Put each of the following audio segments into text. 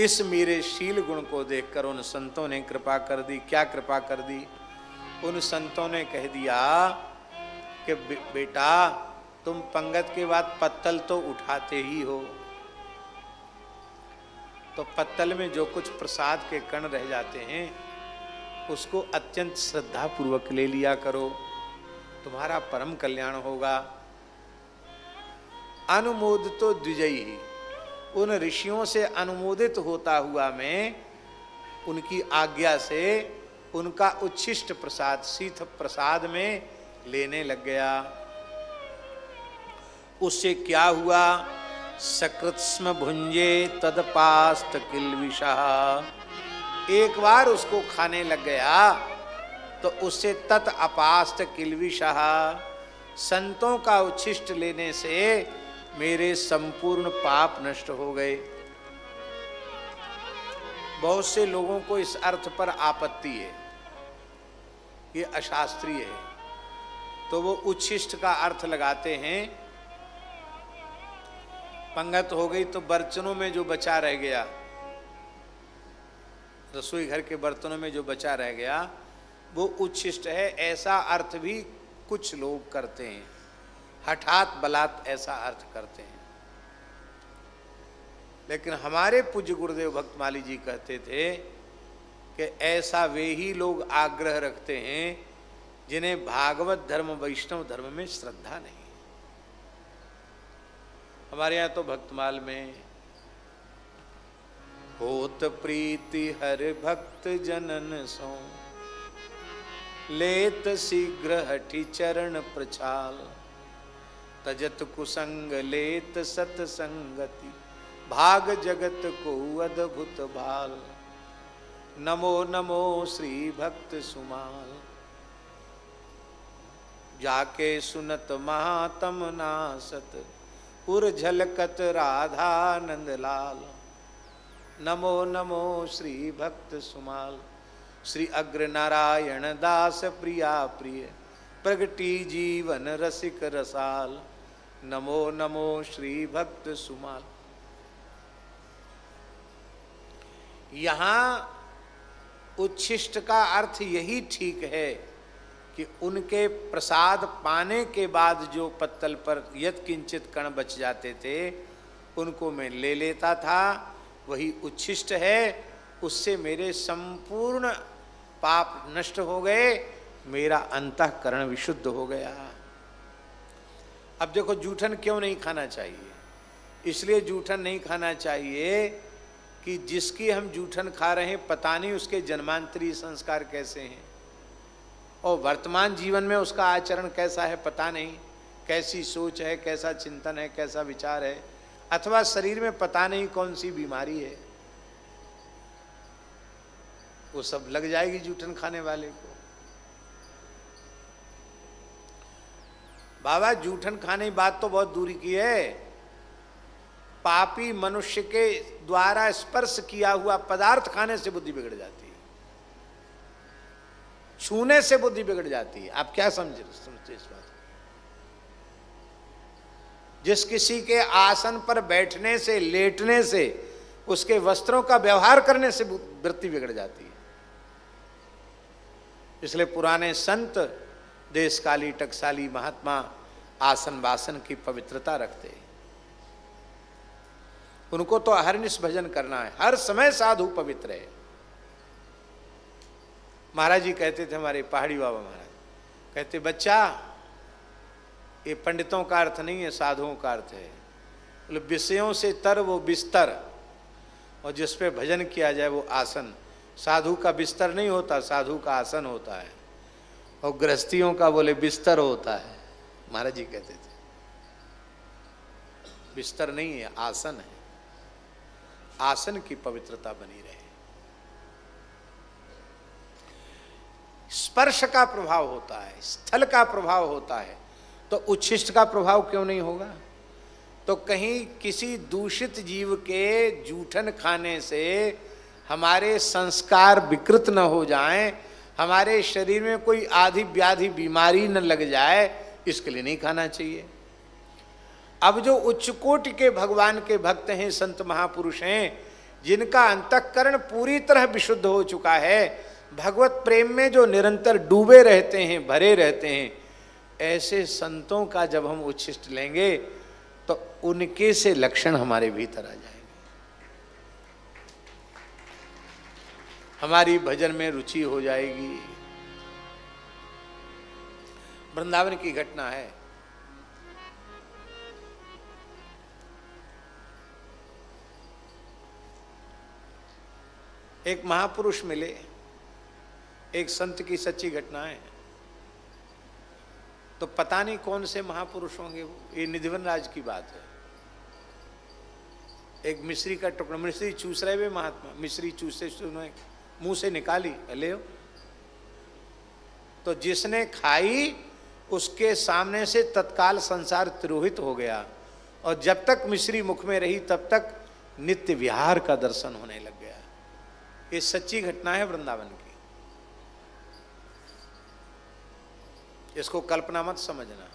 इस मेरे शील गुण को देखकर उन संतों ने कृपा कर दी। क्या कृपा कर दी? उन संतों ने कह दिया कि बेटा तुम पंगत के बाद पत्तल तो उठाते ही हो, तो पत्तल में जो कुछ प्रसाद के कण रह जाते हैं उसको अत्यंत श्रद्धा पूर्वक ले लिया करो, तुम्हारा परम कल्याण होगा। अनुमोदितो द्विजयी, उन ऋषियों से अनुमोदित होता हुआ मैं उनकी आज्ञा से उनका उच्छिष्ट प्रसाद शीत प्रसाद में लेने लग गया। उससे क्या हुआ? सकृत्स्म भुंजे तदपास्त किल्विषा, एक बार उसको खाने लग गया तो उससे तत् अपास्त किल्विषा, संतों का उच्छिष्ट लेने से मेरे संपूर्ण पाप नष्ट हो गए। बहुत से लोगों को इस अर्थ पर आपत्ति है, ये अशास्त्रीय है, तो वो उच्छिष्ट का अर्थ लगाते हैं पंगत हो गई तो बर्तनों में जो बचा रह गया, रसोई घर के बर्तनों में जो बचा रह गया वो उच्छिष्ट है, ऐसा अर्थ भी कुछ लोग करते हैं, हठात बलात् ऐसा अर्थ करते हैं। लेकिन हमारे पूज्य गुरुदेव भक्तमाली जी कहते थे कि ऐसा वे ही लोग आग्रह रखते हैं जिन्हें भागवत धर्म वैष्णव धर्म में श्रद्धा नहीं। हमारे यहाँ तो भक्तमाल में होत प्रीति हर भक्त जनन सो, लेत शीघ्र हठि चरण प्रचाल, तजत कुसंग लेत सतसंगति, भाग जगत को अद्भुत भाल, नमो नमो श्री भक्त सुमाल, जाके सुनत महातम नासत, उर झलकत राधानंद लाल, नमो नमो श्री भक्त सुमाल, श्री अग्र नारायण दास प्रिया प्रिय, प्रगटी जीवन रसिक रसाल, नमो नमो श्री भक्त सुमाल। यहाँ उच्छिष्ट का अर्थ यही ठीक है कि उनके प्रसाद पाने के बाद जो पत्तल पर यत् किंचित कण बच जाते थे उनको मैं ले लेता था, वही उच्छिष्ट है। उससे मेरे संपूर्ण पाप नष्ट हो गए, मेरा अंतःकरण विशुद्ध हो गया। अब देखो जूठन क्यों नहीं खाना चाहिए? इसलिए जूठन नहीं खाना चाहिए कि जिसकी हम जूठन खा रहे हैं पता नहीं उसके जन्मांतरीय संस्कार कैसे हैं, और वर्तमान जीवन में उसका आचरण कैसा है पता नहीं, कैसी सोच है, कैसा चिंतन है, कैसा विचार है, अथवा शरीर में पता नहीं कौन सी बीमारी है, वो सब लग जाएगी जूठन खाने वाले को। बाबा जूठन खाने की बात तो बहुत दूरी की है, पापी मनुष्य के द्वारा स्पर्श किया हुआ पदार्थ खाने से बुद्धि बिगड़ जाती है, छूने से बुद्धि बिगड़ जाती है। आप क्या समझते इस बात? जिस किसी के आसन पर बैठने से, लेटने से, उसके वस्त्रों का व्यवहार करने से वृत्ति बिगड़ जाती है। इसलिए पुराने संत देशकाली टकसाली महात्मा आसन वासन की पवित्रता रखते हैं। उनको तो अहर्निश भजन करना है, हर समय साधु पवित्र है। महाराज जी कहते थे, हमारे पहाड़ी बाबा महाराज कहते, बच्चा ये पंडितों का अर्थ नहीं है, साधुओं का अर्थ है। बोले विषयों से तर वो बिस्तर, और जिस पे भजन किया जाए वो आसन। साधु का बिस्तर नहीं होता, साधु का आसन होता है, और गृहस्थियों का बोले बिस्तर होता है। महाराज जी कहते थे बिस्तर नहीं है, आसन है। आसन की पवित्रता बनी रहे। स्पर्श का प्रभाव होता है, स्थल का प्रभाव होता है, तो उच्छिष्ट का प्रभाव क्यों नहीं होगा? तो कहीं किसी दूषित जीव के जूठन खाने से हमारे संस्कार विकृत न हो जाएं, हमारे शरीर में कोई आदि व्याधि बीमारी न लग जाए, इसके लिए नहीं खाना चाहिए। अब जो उच्च कोटि के भगवान के भक्त हैं, संत महापुरुष हैं, जिनका अंतःकरण पूरी तरह विशुद्ध हो चुका है, भगवत प्रेम में जो निरंतर डूबे रहते हैं, भरे रहते हैं, ऐसे संतों का जब हम उच्छिष्ट लेंगे तो उनके से लक्षण हमारे भीतर आ जाएंगे। हमारी भजन में रुचि हो जाएगी। वृंदावन की घटना है। एक महापुरुष मिले, एक संत की सच्ची घटना है। तो पता नहीं कौन से महापुरुष होंगे वो, ये निधिवन राज की बात है। एक मिश्री का टुकड़ा, मिश्री चूस रहे वे महात्मा, मिश्री चूसे मुंह से निकाली, ले तो जिसने खाई उसके सामने से तत्काल संसार तिरोहित हो गया, और जब तक मिश्री मुख में रही तब तक नित्य विहार का दर्शन होने लग गया। ये सच्ची घटना है वृंदावन की, इसको कल्पना मत समझना।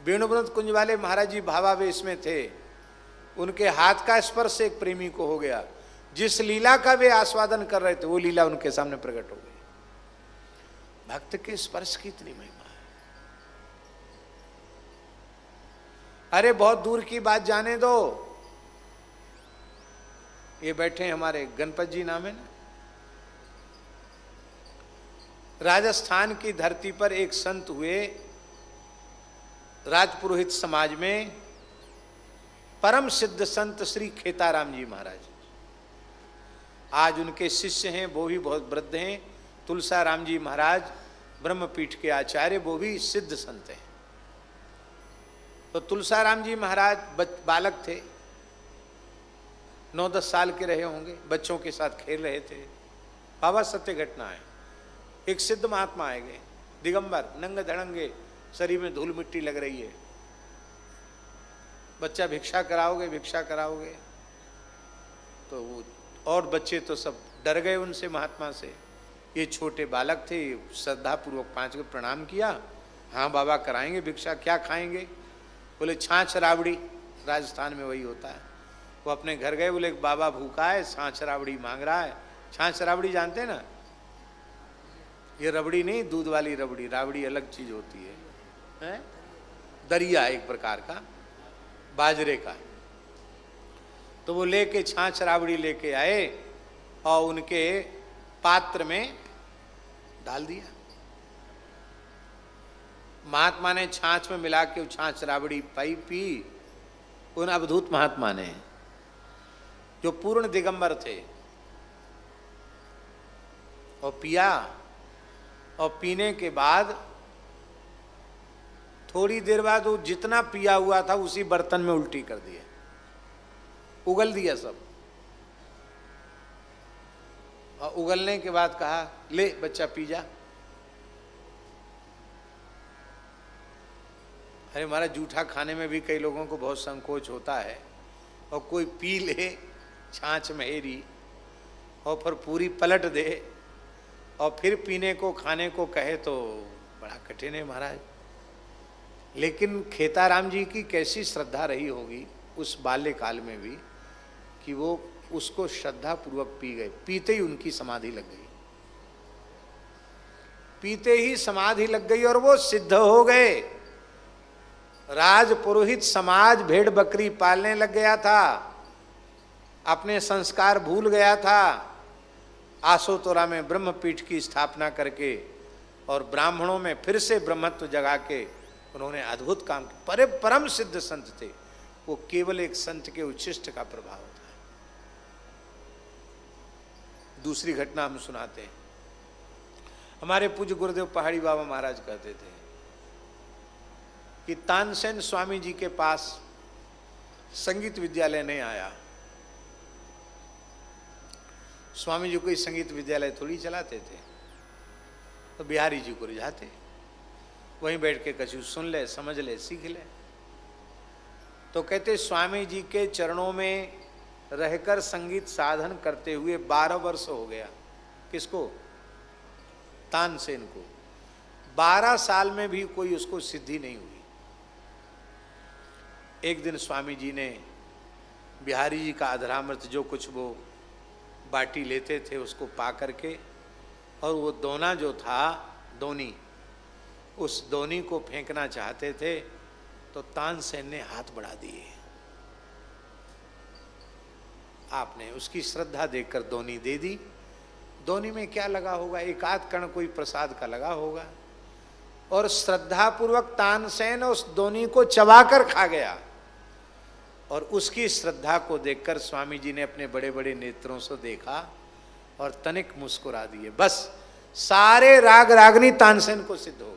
वेणुवृंद कुंज वाले महाराज जी भावावेश में थे, उनके हाथ का स्पर्श एक प्रेमी को हो गया। जिस लीला का वे आस्वादन कर रहे थे वो लीला उनके सामने प्रकट हो गई। भक्त के स्पर्श की इतनी महिमा है। अरे बहुत दूर की बात जाने दो, ये बैठे हमारे गणपत जी नाम है ना, राजस्थान की धरती पर एक संत हुए, राजपुरोहित समाज में परम सिद्ध संत श्री खेताराम जी महाराज। आज उनके शिष्य हैं, वो भी बहुत वृद्ध हैं। तुलसाराम जी महाराज ब्रह्मपीठ के आचार्य, वो भी सिद्ध संत हैं। तो तुलसाराम जी महाराज बालक थे, 9-10 साल के रहे होंगे, बच्चों के साथ खेल रहे थे। बाबा सत्य घटना है। एक सिद्ध महात्मा आएंगे, दिगंबर, नंगे धड़ंगे, शरीर में धूल मिट्टी लग रही है। बच्चा भिक्षा कराओगे, भिक्षा कराओगे? तो वो और बच्चे तो सब डर गए उनसे, महात्मा से। ये छोटे बालक थे, श्रद्धा पूर्वक 5 को प्रणाम किया। हाँ बाबा कराएंगे भिक्षा, क्या खाएंगे? बोले छाछ राबड़ी, राजस्थान में वही होता है। वो अपने घर गए, बोले बाबा भूखा है, छाछ राबड़ी मांग रहा है। छाछ राबड़ी जानते हैं ना? ये रबड़ी नहीं, दूध वाली रबड़ी, राबड़ी अलग चीज होती है? दरिया एक प्रकार का, बाजरे का। तो वो लेके छाछ राबड़ी लेके आए और उनके पात्र में डाल दिया। महात्मा ने छाछ में मिला के छाछ राबड़ी पी। उन अवधूत महात्मा ने, जो पूर्ण दिगंबर थे, और पिया। और पीने के बाद थोड़ी देर बाद वो जितना पिया हुआ था उसी बर्तन में उल्टी कर दिया, उगल दिया सब। और उगलने के बाद कहा, ले बच्चा पी जा। अरे हमारा जूठा खाने में भी कई लोगों को बहुत संकोच होता है, और कोई पी ले छाछ महेरी और फिर पूरी पलट दे और फिर पीने को खाने को कहे तो बड़ा कठिन है महाराज। लेकिन खेताराम जी की कैसी श्रद्धा रही होगी उस बाल्यकाल में भी, कि वो उसको श्रद्धा पूर्वक पी गए। पीते ही उनकी समाधि लग गई, पीते ही समाधि लग गई और वो सिद्ध हो गए। राज पुरोहित समाज भेड़ बकरी पालने लग गया था, अपने संस्कार भूल गया था। आसोतोरा में ब्रह्मपीठ की स्थापना करके और ब्राह्मणों में फिर से ब्रह्मत्व जगा के उन्होंने अद्भुत काम किया। परम सिद्ध संत थे वो, केवल एक संत के उच्छिष्ट का प्रभाव था। दूसरी घटना हम सुनाते हैं। हमारे पूज्य गुरुदेव पहाड़ी बाबा महाराज कहते थे कि तानसेन स्वामी जी के पास संगीत विद्यालय नहीं आया। स्वामी जी कोई संगीत विद्यालय थोड़ी चलाते थे, तो बिहारी जी को रिझाते, वहीं बैठ के कछु सुन ले, समझ ले, सीख ले। तो कहते स्वामी जी के चरणों में रहकर संगीत साधन करते हुए 12 वर्ष हो गया। किसको? तानसेन को। 12 साल में भी कोई उसको सिद्धि नहीं हुई। एक दिन स्वामी जी ने बिहारी जी का अधरामृत जो कुछ वो बाटी लेते थे उसको पा करके, और वो दोना जो था दोनी, उस दोनी को फेंकना चाहते थे तो तानसेन ने हाथ बढ़ा दिए। आपने उसकी श्रद्धा देखकर दोनी दे दी। दोनी में क्या लगा होगा, एक आध कण कोई प्रसाद का लगा होगा, और श्रद्धा पूर्वक तानसेन उस दोनी को चबाकर खा गया। और उसकी श्रद्धा को देखकर स्वामी जी ने अपने बड़े बड़े नेत्रों से देखा और तनिक मुस्कुरा दिए। बस सारे राग रागनी तानसेन को सिद्ध हो गए।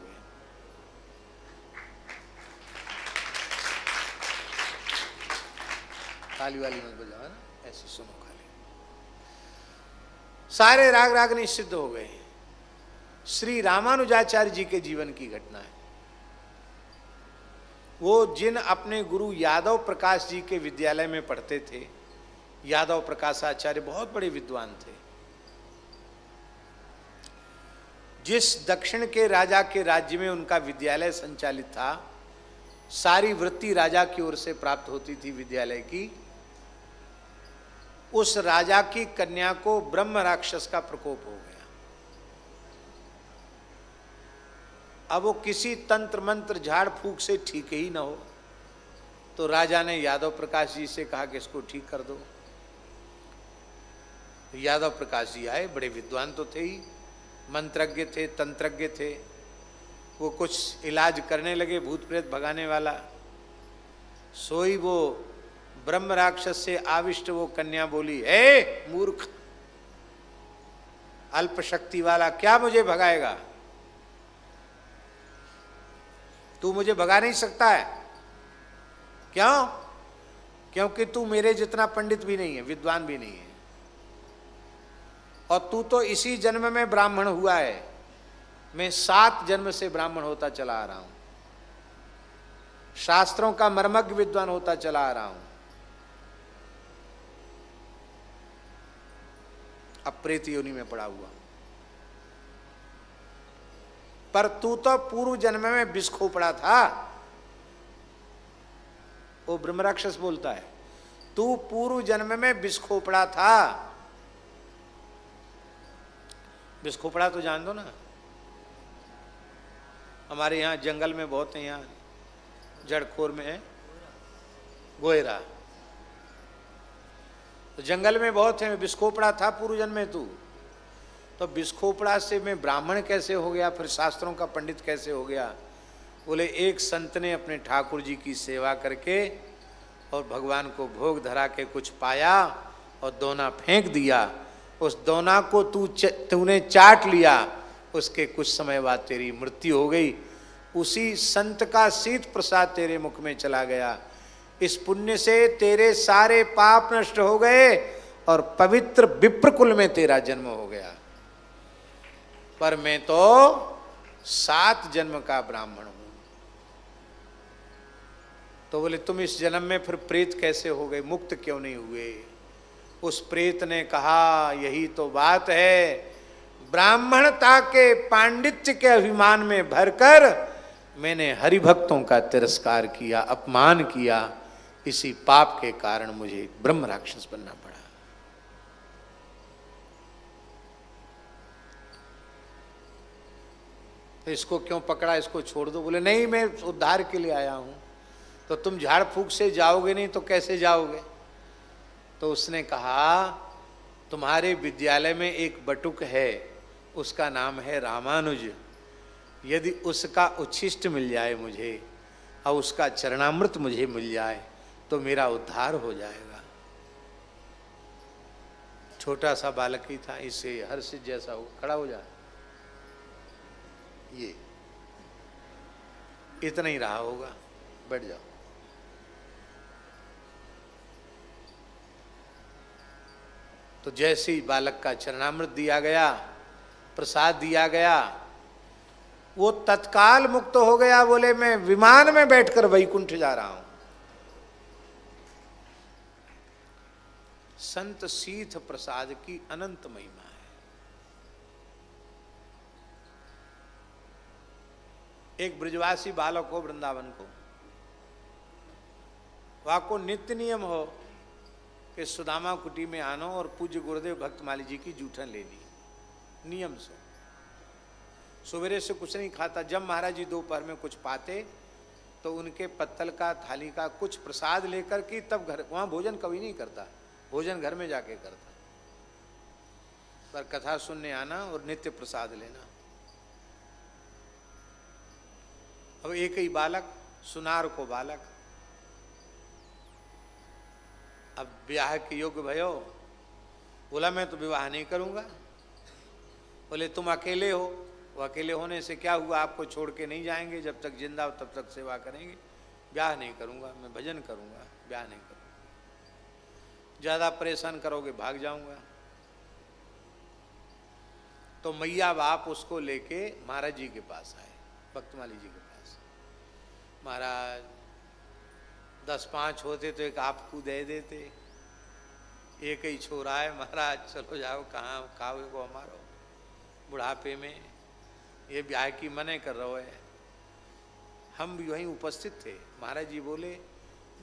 ताली वाली मत बजाओ ना, ऐसे सुनो खाली। सारे राग रागनी सिद्ध हो गए। श्री रामानुजाचार्य जी के जीवन की घटना है। वो जिन अपने गुरु यादव प्रकाश जी के विद्यालय में पढ़ते थे, यादव प्रकाश आचार्य बहुत बड़े विद्वान थे। जिस दक्षिण के राजा के राज्य में उनका विद्यालय संचालित था, सारी वृत्ति राजा की ओर से प्राप्त होती थी विद्यालय की। उस राजा की कन्या को ब्रह्म राक्षस का प्रकोप हो गया। अब वो किसी तंत्र मंत्र झाड़ फूक से ठीक ही ना हो, तो राजा ने यादव प्रकाश जी से कहा कि इसको ठीक कर दो। यादव प्रकाश जी आए, बड़े विद्वान तो थे ही, मंत्रज्ञ थे, तंत्रज्ञ थे। वो कुछ इलाज करने लगे, भूत प्रेत भगाने वाला। सोई वो ब्रह्म राक्षस से आविष्ट वो कन्या बोली, ए मूर्ख अल्प शक्ति वाला, क्या मुझे भगाएगा? तू मुझे भगा नहीं सकता है। क्यों? क्योंकि तू मेरे जितना पंडित भी नहीं है, विद्वान भी नहीं है, और तू तो इसी जन्म में ब्राह्मण हुआ है। मैं 7 जन्म से ब्राह्मण होता चला आ रहा हूं, शास्त्रों का मर्मज्ञ विद्वान होता चला आ रहा हूं। अब प्रेत योनि में पड़ा हुआ, पर तू तो पूर्व जन्म में विष खोपड़ा था। वो ब्रह्मराक्षस बोलता है, तू पूर्व जन्म में विष खोपड़ा था। विष खोपड़ा तो जान दो ना, हमारे यहाँ जंगल में बहुत है, यहाँ जड़खोर में है गोयरा, तो जंगल में बहुत है। विस्कोपड़ा था पूर्व जन्म में तू, तो विस्कोपड़ा से मैं ब्राह्मण कैसे हो गया, फिर शास्त्रों का पंडित कैसे हो गया? बोले एक संत ने अपने ठाकुर जी की सेवा करके और भगवान को भोग धरा के कुछ पाया और दोना फेंक दिया। उस दोना को तूने चाट लिया, उसके कुछ समय बाद तेरी मृत्यु हो गई। उसी संत का शीत प्रसाद तेरे मुख में चला गया। इस पुण्य से तेरे सारे पाप नष्ट हो गए और पवित्र विप्रकुल में तेरा जन्म हो गया। पर मैं तो 7 जन्म का ब्राह्मण हूं। तो बोले तुम इस जन्म में फिर प्रेत कैसे हो गए, मुक्त क्यों नहीं हुए? उस प्रेत ने कहा, यही तो बात है, ब्राह्मणता के पांडित्य के अभिमान में भरकर मैंने हरिभक्तों का तिरस्कार किया, अपमान किया। इसी पाप के कारण मुझे ब्रह्म राक्षस बनना पड़ा। तो इसको क्यों पकड़ा, इसको छोड़ दो। बोले नहीं, मैं उद्धार के लिए आया हूं। तो तुम झाड़ फूक से जाओगे नहीं तो कैसे जाओगे? तो उसने कहा, तुम्हारे विद्यालय में एक बटुक है, उसका नाम है रामानुज। यदि उसका उच्छिष्ट मिल जाए मुझे और उसका चरणामृत मुझे मिल जाए तो मेरा उद्धार हो जाएगा। छोटा सा बालक ही था, इसे हर्षित जैसा हो, खड़ा हो जाए, ये इतना ही रहा होगा, बैठ जाओ। तो जैसे ही बालक का चरणामृत दिया गया, प्रसाद दिया गया, वो तत्काल मुक्त हो गया। बोले मैं विमान में बैठकर वैकुंठ जा रहा हूं। संत शीथ प्रसाद की अनंत महिमा है। एक ब्रजवासी बालक हो वृंदावन को, वहाँ को नित्य नियम हो कि सुदामा कुटी में आनो और पूज्य गुरुदेव भक्तमाली जी की जूठन ले ली, नियम से। सवेरे से कुछ नहीं खाता, जब महाराज जी दोपहर में कुछ पाते तो उनके पत्तल का, थाली का कुछ प्रसाद लेकर के तब घर, वहाँ भोजन कभी नहीं करता, भोजन घर में जाके करता, पर कथा सुनने आना और नित्य प्रसाद लेना। अब एक ही बालक, सुनार को बालक, अब ब्याह के योग्य भयो, बोला मैं तो विवाह नहीं करूंगा। बोले तुम अकेले हो, वो अकेले होने से क्या हुआ, आपको छोड़ के नहीं जाएंगे, जब तक जिंदा हो तब तक सेवा करेंगे। ब्याह नहीं करूंगा, मैं भजन करूंगा, ब्याह नहीं करूंगा, ज्यादा परेशान करोगे भाग जाऊंगा। तो मैया बाप उसको लेके महाराज जी के पास आए, भक्तमाली जी के पास। महाराज 10-5 होते तो एक आपको दे देते, एक ही छोरा है महाराज, चलो जाओ, कहाँ खाओगे को हमारो बुढ़ापे में, ये ब्याह की मने कर रहे है। हम भी वहीं उपस्थित थे। महाराज जी बोले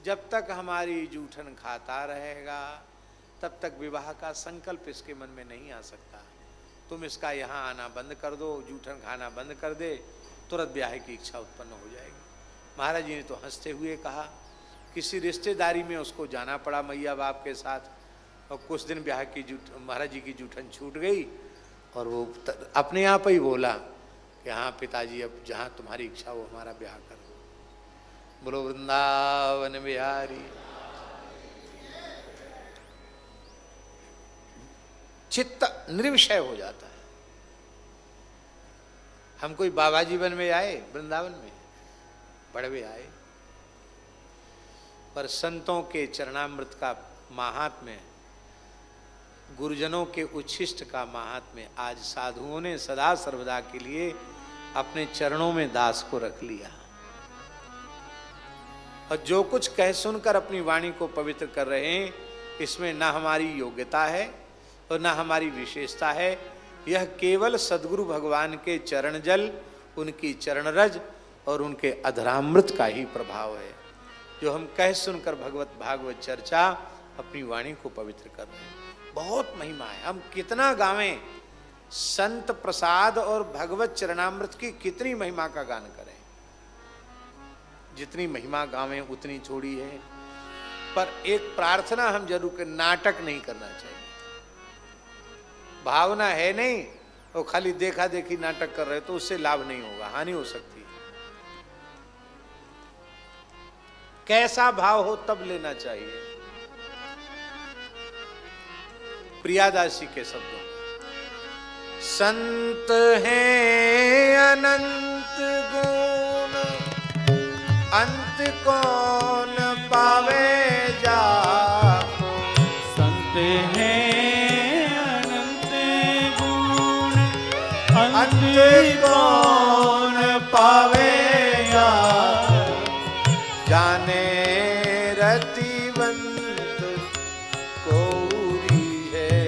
जब तक हमारी जूठन खाता रहेगा तब तक विवाह का संकल्प इसके मन में नहीं आ सकता। तुम इसका यहाँ आना बंद कर दो, जूठन खाना बंद कर दे, तुरंत ब्याह की इच्छा उत्पन्न हो जाएगी। महाराज जी ने तो हंसते हुए कहा। किसी रिश्तेदारी में उसको जाना पड़ा मैया बाप के साथ, और कुछ दिन ब्याह की महाराज जी की जूठन छूट गई, और वो अपने आप ही बोला कि हाँ पिताजी, अब जहाँ तुम्हारी इच्छा हो हमारा ब्याह कर दो। बोलो वृंदावन बिहारी। चित्त निर्विषय हो जाता है। हम कोई बाबा जीवन में आए, वृंदावन में बड़वे आए, पर संतों के चरणामृत का महात्म्य, गुरुजनों के उच्छिष्ट का महात्म्य, आज साधुओं ने सदा सर्वदा के लिए अपने चरणों में दास को रख लिया। और जो कुछ कह सुनकर अपनी वाणी को पवित्र कर रहे हैं, इसमें न हमारी योग्यता है और न हमारी विशेषता है। यह केवल सद्गुरु भगवान के चरण जल, उनकी चरण रज और उनके अधरामृत का ही प्रभाव है, जो हम कह सुनकर भगवत भागवत चर्चा अपनी वाणी को पवित्र कर रहे हैं। बहुत महिमा है। हम कितना गावें, संत प्रसाद और भगवत चरणामृत की कितनी महिमा का गान करें। जितनी महिमा गावें उतनी थोड़ी है। पर एक प्रार्थना हम जरूर कर, नाटक नहीं करना चाहिए। भावना है नहीं, वो खाली देखा देखी नाटक कर रहे तो उससे लाभ नहीं होगा, हानि हो सकती है। कैसा भाव हो तब लेना चाहिए। प्रियादासी के शब्दों, संत हैं अनंत गुण, अंत कौन पावे जाको। संत हैं अनंत गुण, अंत कौन पावे जाको। जाने रतिवंत कोरी है,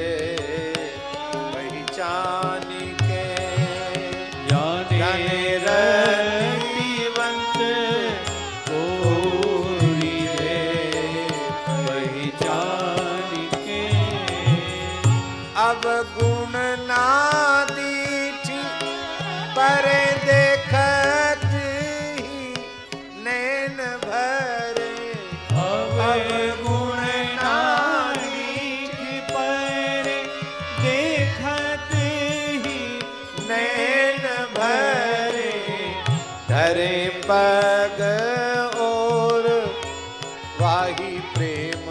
पहचान के। जाने रतिवंत कोरी है, पहचान के। अब गुण ना दीठी पर देखत ही नैन भरे। अब गुण नादीठ पर देखत ही नैन भरे। धरे पग और वाही प्रेम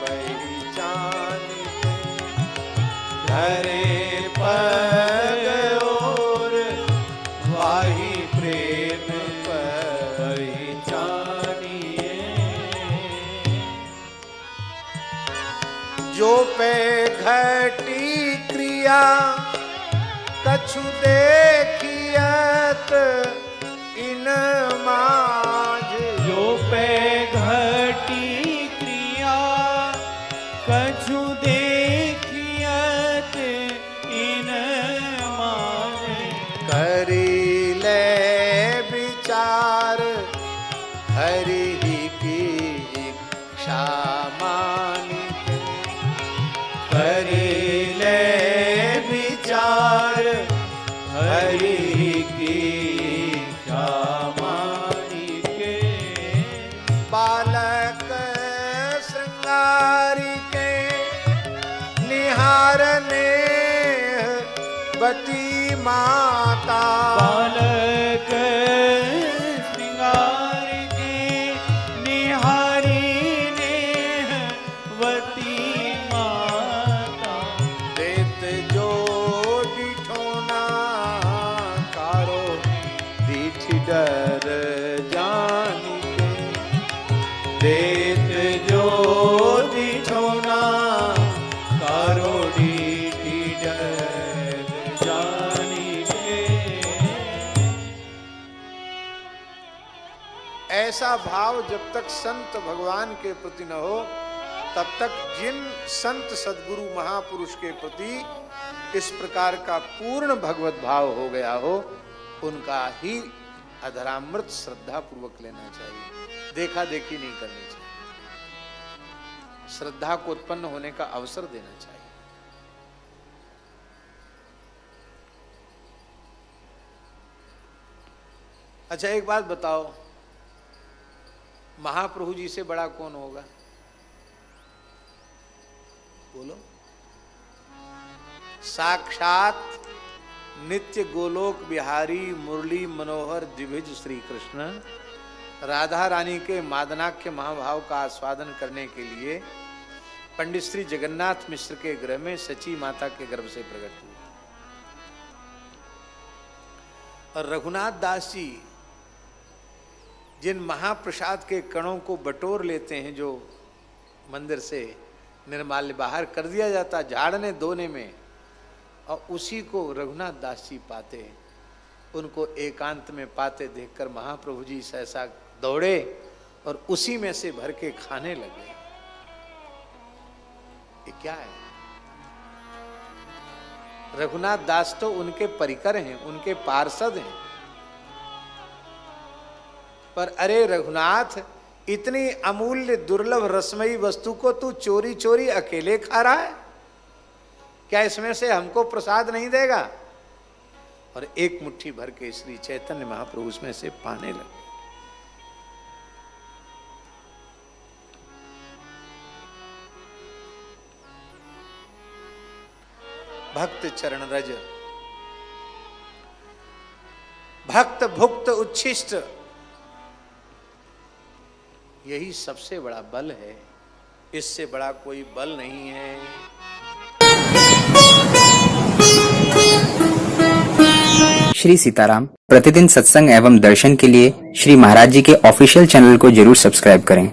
पहचान के। धरे पग और वाही प्रेम पहचानिए। जो पे घटी क्रिया कछु देखियत इन माझ। जो पे घटी क्रिया कछु देखियत इन माने। करी ले विचार हरि ही की वती माता। बालक श्रृंगार के निहारी नेहवती माता। देत जो डिठोना कारो दीठ डर जानिके। देत जो दिठोना कारोड़ी डर जानिके। ऐसा भाव जब तक संत भगवान के प्रति न हो, तब तक जिन संत सद्गुरु महापुरुष के प्रति इस प्रकार का पूर्ण भगवत भाव हो गया हो, उनका ही अधरामृत श्रद्धा पूर्वक लेना चाहिए। देखा देखी नहीं करनी चाहिए। श्रद्धा को उत्पन्न होने का अवसर देना चाहिए। अच्छा, एक बात बताओ, महाप्रभु जी से बड़ा कौन होगा? बोलो। साक्षात नित्य गोलोक बिहारी मुरली मनोहर द्विभुज श्री कृष्ण राधा रानी के मादनाख्य महाभाव का आस्वादन करने के लिए पंडित श्री जगन्नाथ मिश्र के गृह में सची माता के गर्भ से प्रकट हुए। और रघुनाथ दास जी जिन महाप्रसाद के कणों को बटोर लेते हैं, जो मंदिर से निर्माल्य बाहर कर दिया जाता झाड़ने धोने में, और उसी को रघुनाथ दास जी पाते हैं। उनको एकांत में पाते देखकर महाप्रभु जी सहसा दौड़े और उसी में से भर के खाने लगे। ये क्या है? रघुनाथ दास तो उनके परिकर हैं, उनके पार्षद हैं। पर अरे रघुनाथ, इतनी अमूल्य दुर्लभ रसमयी वस्तु को तू चोरी चोरी अकेले खा रहा है, क्या इसमें से हमको प्रसाद नहीं देगा? और एक मुट्ठी भर के श्री चैतन्य महाप्रभु उसमें से पाने लगे। भक्त चरण रज, भक्त भुक्त उच्छिष्ट, यही सबसे बड़ा बल है। इससे बड़ा कोई बल नहीं है। श्री सीताराम प्रतिदिन सत्संग एवं दर्शन के लिए श्री महाराज जी के ऑफिशियल चैनल को जरूर सब्सक्राइब करें।